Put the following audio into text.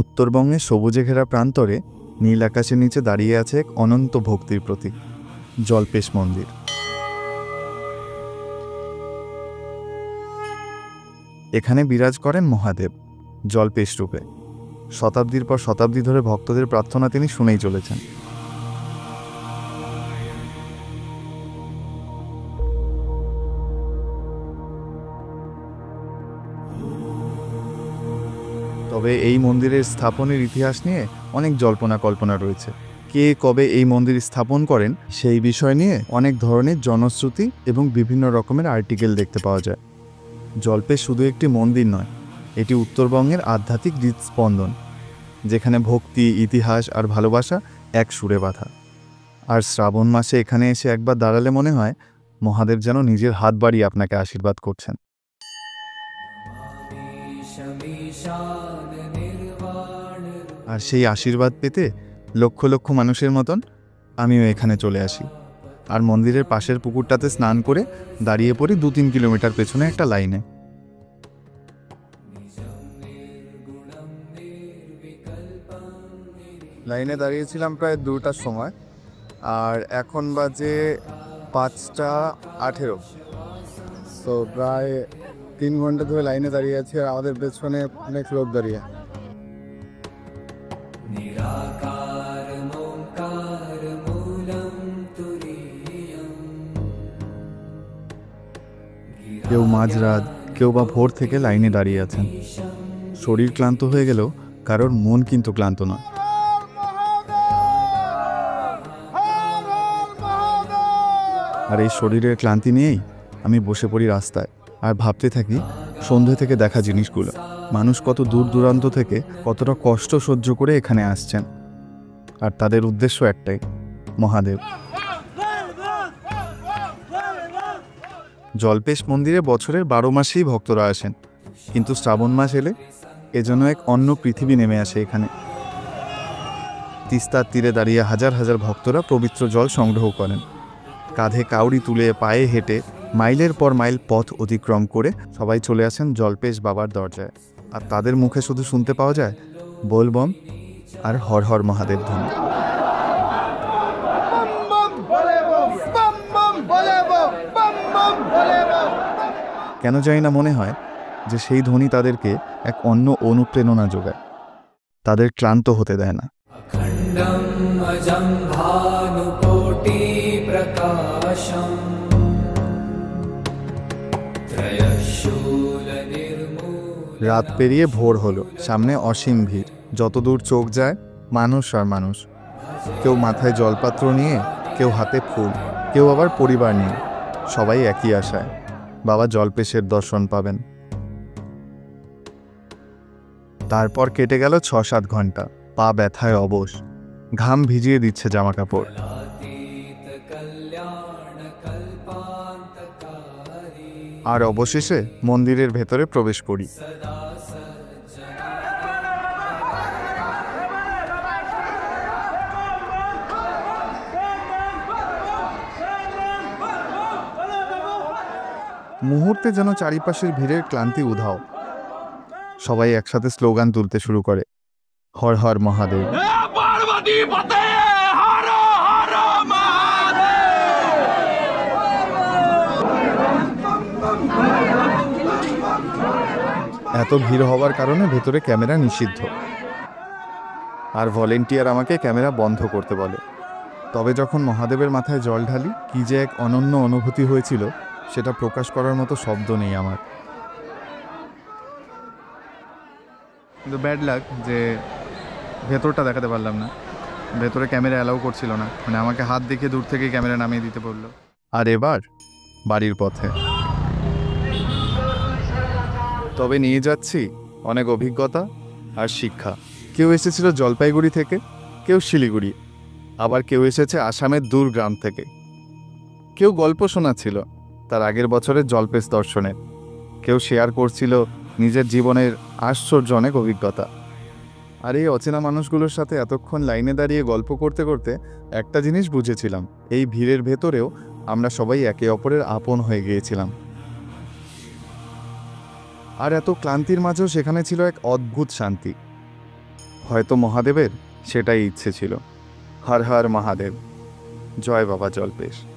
উত্তরবঙ্গের সবুজে ঘেরা প্রান্তরে নীল আকাশের নিচে দাঁড়িয়ে আছে এক অনন্ত ভক্তির প্রতীক, জল্পেশ মন্দির। এখানে বিরাজ করেন মহাদেব জল্পেশ রূপে। শতাব্দীর পর শতাব্দী ধরে ভক্তদের প্রার্থনা তিনি শুনেই চলেছেন। তবে এই মন্দিরের স্থাপনের ইতিহাস নিয়ে অনেক জল্পনা কল্পনা রয়েছে। কে কবে এই মন্দির স্থাপন করেন সেই বিষয় নিয়ে অনেক ধরনের জনশ্রুতি এবং বিভিন্ন রকমের আর্টিকেল দেখতে পাওয়া যায়। জল্পেশ শুধু একটি মন্দির নয়, এটি উত্তরবঙ্গের আধ্যাত্মিক হৃদস্পন্দন, যেখানে ভক্তি, ইতিহাস আর ভালোবাসা এক সুরে বাঁধা। আর শ্রাবণ মাসে এখানে এসে একবার দাঁড়ালে মনে হয় মহাদেব যেন নিজের হাত বাড়িয়ে আপনাকে আশীর্বাদ করছেন। আর সেই আশীর্বাদ পেতে লক্ষ লক্ষ মানুষের মতন আমিও এখানে চলে আসি। আর মন্দিরের পাশের পুকুরটাতে স্নান করে দাঁড়িয়ে পড়ি 2-3 কিলোমিটার পেছনে একটা লাইনে। লাইনে দাঁড়িয়েছিলাম প্রায় 2টার সময়, আর এখন বাজে 5:18। তো প্রায় 3 ঘন্টা ধরে লাইনে দাঁড়িয়ে আছি, আর আমাদের পেছনে অনেক লোক দাঁড়িয়ে। কেউ মাঝরাত, কেউ বা ভোর থেকে লাইনে দাঁড়িয়ে আছেন। শরীর ক্লান্ত হয়ে গেলেও কারোর মন কিন্তু ক্লান্ত নয়। আর এই শরীরের ক্লান্তি নিয়েই আমি বসে পড়ি রাস্তায় আর ভাবতে থাকি সন্ধে থেকে দেখা জিনিসগুলো। মানুষ কত দূর দূরান্ত থেকে কতটা কষ্ট সহ্য করে এখানে আসছেন, আর তাদের উদ্দেশ্য একটাই, মহাদেব। জল্পেশ মন্দিরে বছরের 12 মাসেই ভক্তরা আসেন, কিন্তু শ্রাবণ মাস এলে এজন্য এক অন্য পৃথিবী নেমে আসে এখানে। তিস্তার তীরে দাঁড়িয়ে হাজার হাজার ভক্তরা পবিত্র জল সংগ্রহ করেন। কাঁধে কাউড়ি তুলে, পায়ে হেঁটে মাইলের পর মাইল পথ অতিক্রম করে সবাই চলে আসেন জল্পেশ বাবার দরজায়। আর তাদের মুখে শুধু শুনতে পাওয়া যায় বোলবম আর হর হর মহাদেব ধ্বনি। কেন জানি না মনে হয় যে সেই ধ্বনি তাদেরকে এক অন্য অনুপ্রেরণা যোগায়, তাদের ক্লান্ত হতে দেয় না। রাত পেরিয়ে ভোর হলো, সামনে অসীম ভিড়, যতদূর চোখ যায় মানুষ আর মানুষ। কেউ মাথায় জলপাত্র নিয়ে, কেউ হাতে ফুল, কেউ আবার পরিবার নিয়ে, সবাই একই আশায় বাবা জল্পেশের দর্শন পাবেন। তারপর কেটে গেল 6-7 ঘন্টা, পা ব্যথায় অবশ, ঘাম ভিজিয়ে দিচ্ছে জামা কাপড়। আর অবশেষে মন্দিরের ভেতরে প্রবেশ করি। মুহূর্তে যেন চারিপাশের ভিড়ের ক্লান্তি উধাও। সবাই একসাথে স্লোগান তুলতে শুরু করে, হর হর মহাদেব। এত ভিড় হওয়ার কারণে ভেতরে ক্যামেরা নিষিদ্ধ, আর ভলেন্টিয়ার আমাকে ক্যামেরা বন্ধ করতে বলে। তবে যখন মহাদেবের মাথায় জল ঢালি, কি যে এক অনন্য অনুভূতি হয়েছিল সেটা প্রকাশ করার মতো শব্দ নেই আমার। কিন্তু ব্যাড লাক যে ভেতরটা দেখাতে পারলাম না, ভেতরে ক্যামেরা অ্যালাউ করছিল না, মানে আমাকে হাত দেখে দূর থেকে ক্যামেরা নামিয়ে দিতে বললো। আর এবার বাড়ির পথে। তবে নিয়ে যাচ্ছি অনেক অভিজ্ঞতা আর শিক্ষা। কেউ এসেছিল জলপাইগুড়ি থেকে, কেউ শিলিগুড়ি, আবার কেউ এসেছে আসামের দূর গ্রাম থেকে। কেউ গল্প শোনাচ্ছিল তার আগের বছরের জল্পেশ দর্শনের, কেউ শেয়ার করছিল নিজের জীবনের আশ্চর্য অনেক অভিজ্ঞতা। আর এই অচেনা মানুষগুলোর সাথে এতক্ষণ লাইনে দাঁড়িয়ে গল্প করতে করতে একটা জিনিস বুঝেছিলাম, এই ভিড়ের ভেতরেও আমরা সবাই একে অপরের আপন হয়ে গিয়েছিলাম। আর এত ক্লান্তির মাঝেও সেখানে ছিল এক অদ্ভুত শান্তি। হয়তো মহাদেবের সেটাই ইচ্ছে ছিল। হর হর মহাদেব। জয় বাবা জল্পেশ।